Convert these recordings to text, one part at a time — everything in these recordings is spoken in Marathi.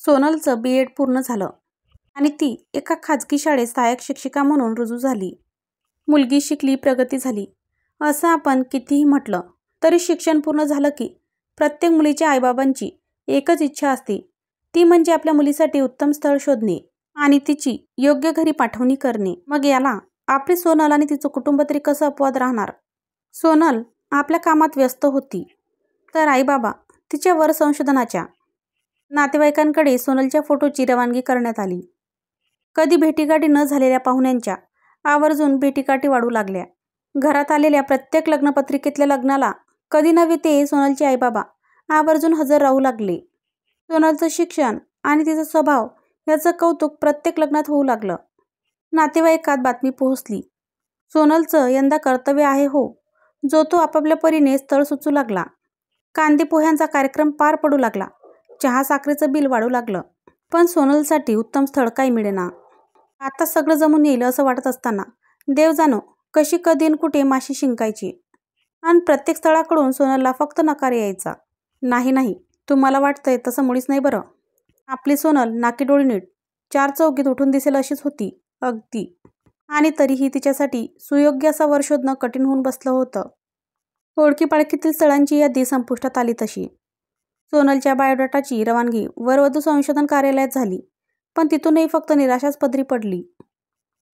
सोनलचं B.Ed पूर्ण झालं आणि ती एका खाजगी शाळेत सहाय्यक शिक्षिका म्हणून रुजू झाली. मुलगी शिकली, प्रगती झाली असं आपण कितीही म्हटलं तरी शिक्षण पूर्ण झालं की प्रत्येक मुलीच्या आईबाबांची एकच इच्छा असते, ती म्हणजे आपल्या मुलीसाठी उत्तम स्थळ शोधणे आणि तिची योग्य घरी पाठवणी करणे. मग याला आपली सोनल आणि तिचं कुटुंब तरी कसं अपवाद राहणार? सोनल आपल्या कामात व्यस्त होती तर आईबाबा तिच्या वर संशोधनाच्या. नातेवाईकांकडे सोनलच्या फोटोची रवानगी करण्यात आली. कधी भेटीगाठी न झालेल्या पाहुण्यांच्या आवर्जून भेटीगाठी वाढू लागल्या. घरात आलेल्या प्रत्येक लग्नपत्रिकेतल्या लग्नाला कधी नव्हे ते सोनलचे आईबाबा आवर्जून हजर राहू लागले. सोनलचं शिक्षण आणि तिचा स्वभाव याचं कौतुक प्रत्येक लग्नात होऊ लागलं. नातेवाईकात बातमी पोहोचली, सोनलचं यंदा कर्तव्य आहे हो. जो तो आपापल्या परीने स्थळ सुचू लागला. कांदे पोह्यांचा कार्यक्रम पार पडू लागला. चहा साखरेचं बिल वाढू लागलं. पण सोनलसाठी उत्तम स्थळ काही मिळेना. आता सगळं जमून येईल असं वाटत असताना देव जाणो कशी कधी आणि कुठे माशी शिंकायची आणि प्रत्येक स्थळाकडून सोनलला फक्त नकार यायचा. नाही, तुम्हाला वाटतंय तसं मुळीच नाही बरं. आपली सोनल नाकी डोळी नीट चार चौकीत उठून दिसेल अशीच होती अगदी. आणि तरीही तिच्यासाठी सुयोग्य असा वर शोधणं कठीण होऊन बसलं होतं. ओळखी पाळखीतील स्थळांची यादी संपुष्टात आली तशी सोनलच्या बायोडाटाची रवानगी वरवधू संशोधन कार्यालयात झाली. पण तिथूनही फक्त निराशाच पदरी पडली.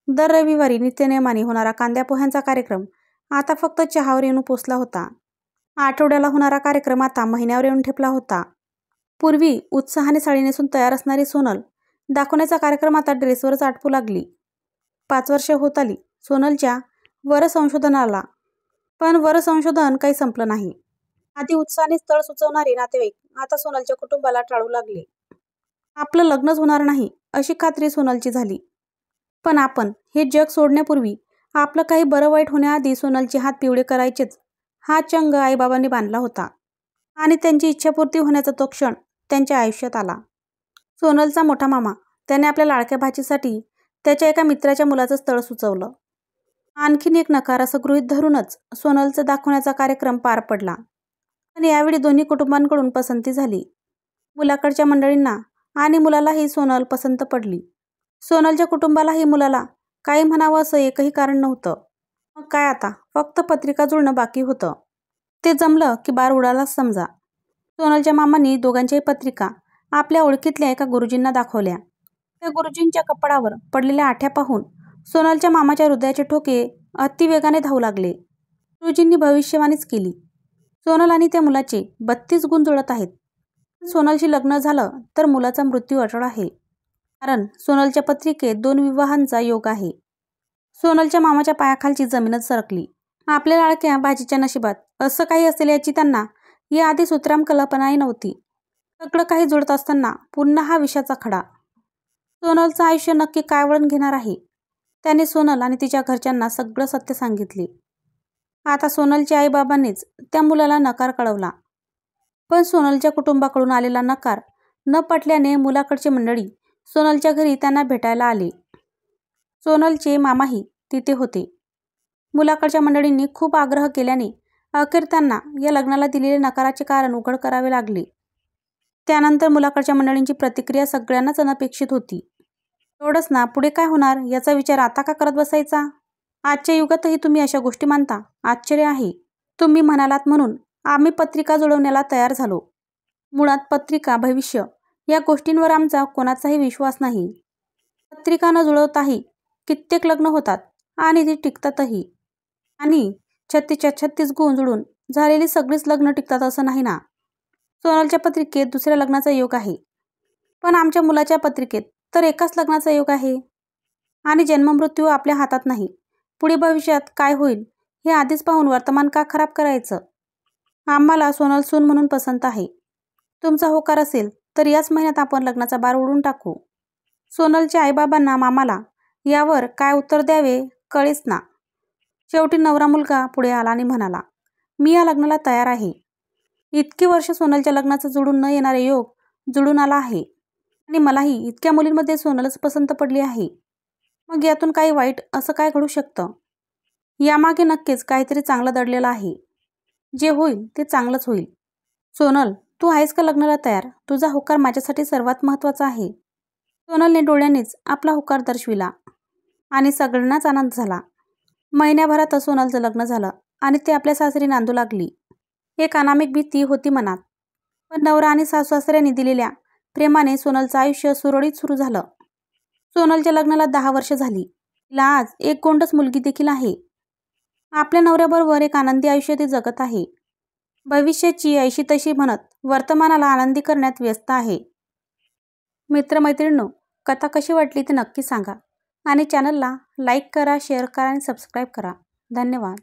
दर रविवारी नित्यनेमाने होणारा कांद्या पोह्यांचा कार्यक्रम आता फक्त चहावर येऊन पोचला होता. आठवड्याला होणारा कार्यक्रम आता महिन्यावर येऊन ठेपला होता. पूर्वी उत्साहाने साडी नेसून तयार असणारी सोनल दाखवण्याचा कार्यक्रम आता ड्रेसवरच आटपू लागली. 5 वर्षे होत आली सोनलच्या वर संशोधनाला. पण वर संशोधन काही संपलं नाही. आधी उत्साहाने स्थळ सुचवणारे नातेवाईक आता सोनलच्या कुटुंबाला टाळू लागले. आपलं लग्नच होणार नाही अशी खात्री सोनलची झाली. पण आपण हे जग सोडण्यापूर्वी आपलं काही बरं वाईट होण्याआधी सोनलचे हात पिवळे करायचेच हा चंग आईबाबांनी बांधला होता. आणि त्यांची इच्छापूर्ती होण्याचा तो क्षण त्यांच्या आयुष्यात आला. सोनलचा मोठा मामा त्याने आपल्या लाडक्या भाचीसाठी त्याच्या एका मित्राच्या मुलाचं स्थळ सुचवलं. आणखीन एक नकार असं गृहीत धरूनच सोनलचं दाखवण्याचा कार्यक्रम पार पडला. आणि यावेळी दोन्ही कुटुंबांकडून पसंती झाली. मुलाकडच्या मंडळींना आणि मुलालाही सोनल पसंत पडली. सोनलच्या कुटुंबालाही मुलाला काही म्हणावं असं एकही कारण नव्हतं. मग काय आता फक्त पत्रिका जुळणं बाकी होतं. ते जमलं की बार उडालाच समजा. सोनलच्या मामांनी दोघांच्याही पत्रिका आपल्या ओळखीतल्या एका गुरुजींना दाखवल्या. त्या गुरुजींच्या कपाळावर पडलेल्या आठ्या पाहून सोनलच्या मामाच्या हृदयाचे ठोके अतिवेगाने धावू लागले. गुरुजींनी भविष्यवाणीच केली. सोनल आणि त्या मुलाचे 32 गुण जुळत आहेत. सोनलशी लग्न झालं तर मुलाचा मृत्यू अटळ आहे. कारण सोनलच्या पत्रिकेत 2 विवाहांचा योग आहे. सोनलच्या मामाच्या पायाखालची जमीनच सरकली. आपल्या लाडक्या भाचीच्या नशिबात असं काही असेल याची त्यांना याआधी सुतराम कल्पनाही नव्हती. सगळं काही जुळत असताना पुन्हा हा विषाचा खडा. सोनलचं आयुष्य नक्की काय वळण घेणार आहे? त्याने सोनल आणि तिच्या घरच्यांना सगळं सत्य सांगितले. आता सोनलच्या आईबाबांनीच त्या मुलाला नकार कळवला. पण सोनलच्या कुटुंबाकडून आलेला नकार न पटल्याने मुलाकडची मंडळी सोनलच्या घरी त्यांना भेटायला आले. सोनलचे मामाही तिथे होते. मुलाकडच्या मंडळींनी खूप आग्रह केल्याने अखेर त्यांना या लग्नाला दिलेले नकाराचे कारण उघड करावे लागले. त्यानंतर मुलाकडच्या मंडळींची प्रतिक्रिया सगळ्यांनाच अनपेक्षित होती. एवढंच ना, पुढे काय होणार याचा विचार आता का करत बसायचा? आजच्या युगातही तुम्ही अशा गोष्टी मानता? आश्चर्य आहे. तुम्ही म्हणालात म्हणून आम्ही पत्रिका जुळवण्याला तयार झालो. मुळात पत्रिका, भविष्य या गोष्टींवर आमचा कोणाचाही विश्वास नाही. पत्रिका न जुळवताही कित्येक लग्न होतात आणि ती टिकतातही. आणि 36 गुण जुळून झालेली सगळीच लग्न टिकतात असं नाही ना. सोनलच्या पत्रिकेत दुसऱ्या लग्नाचा योग आहे. पण आमच्या मुलाच्या पत्रिकेत तर एकाच लग्नाचा योग आहे. आणि जन्ममृत्यू आपल्या हातात नाही. पुढे भविष्यात काय होईल हे आधीच पाहून वर्तमान का खराब करायचं? आम्हाला सोनल सून म्हणून पसंत आहे. तुमचा होकार असेल तर याच महिन्यात आपण लग्नाचा बार उडून टाकू. सोनलच्या आईबाबांना मामाला यावर काय उत्तर द्यावे कळेच ना. शेवटी नवरा मुलगा पुढे आला आणि म्हणाला, मी या लग्नाला तयार आहे. इतकी वर्ष सोनलच्या लग्नाचा जुळून न येणारे योग जुळून आला आहे. आणि मलाही इतक्या मुलींमध्ये सोनलच पसंत पडली आहे. मग यातून काही वाईट असं काय घडू शकतं? यामागे नक्कीच काहीतरी चांगलं दडलेलं आहे. जे होईल ते चांगलंच होईल. सोनल तू आहेस का लग्नाला तयार? तुझा होकार माझ्यासाठी सर्वात महत्त्वाचा आहे. सोनलने डोळ्यांनीच आपला होकार दर्शविला आणि सगळ्यांनाच आनंद झाला. महिन्याभरात सोनलचं लग्न झालं आणि ती आपल्या सासरी नांदू लागली. एक अनामिक भीती होती मनात, पण नवरा आणि सासू-सासऱ्यांनी दिलेल्या प्रेमाने सोनलचं आयुष्य सुरळीत सुरू झालं. सोनलच्या लग्नाला 10 वर्ष झाली. तिला आज एक गोंडस मुलगी देखील आहे. आपल्या नवऱ्याबरोबर एक आनंदी आयुष्य ती जगत आहे. भविष्याची ऐशी तशी म्हणत वर्तमानाला आनंदी करण्यात व्यस्त आहे. मित्रमैत्रिणींनो, कथा कशी वाटली ते नक्की सांगा आणि चॅनलला लाईक करा, शेअर करा आणि सबस्क्राईब करा. धन्यवाद.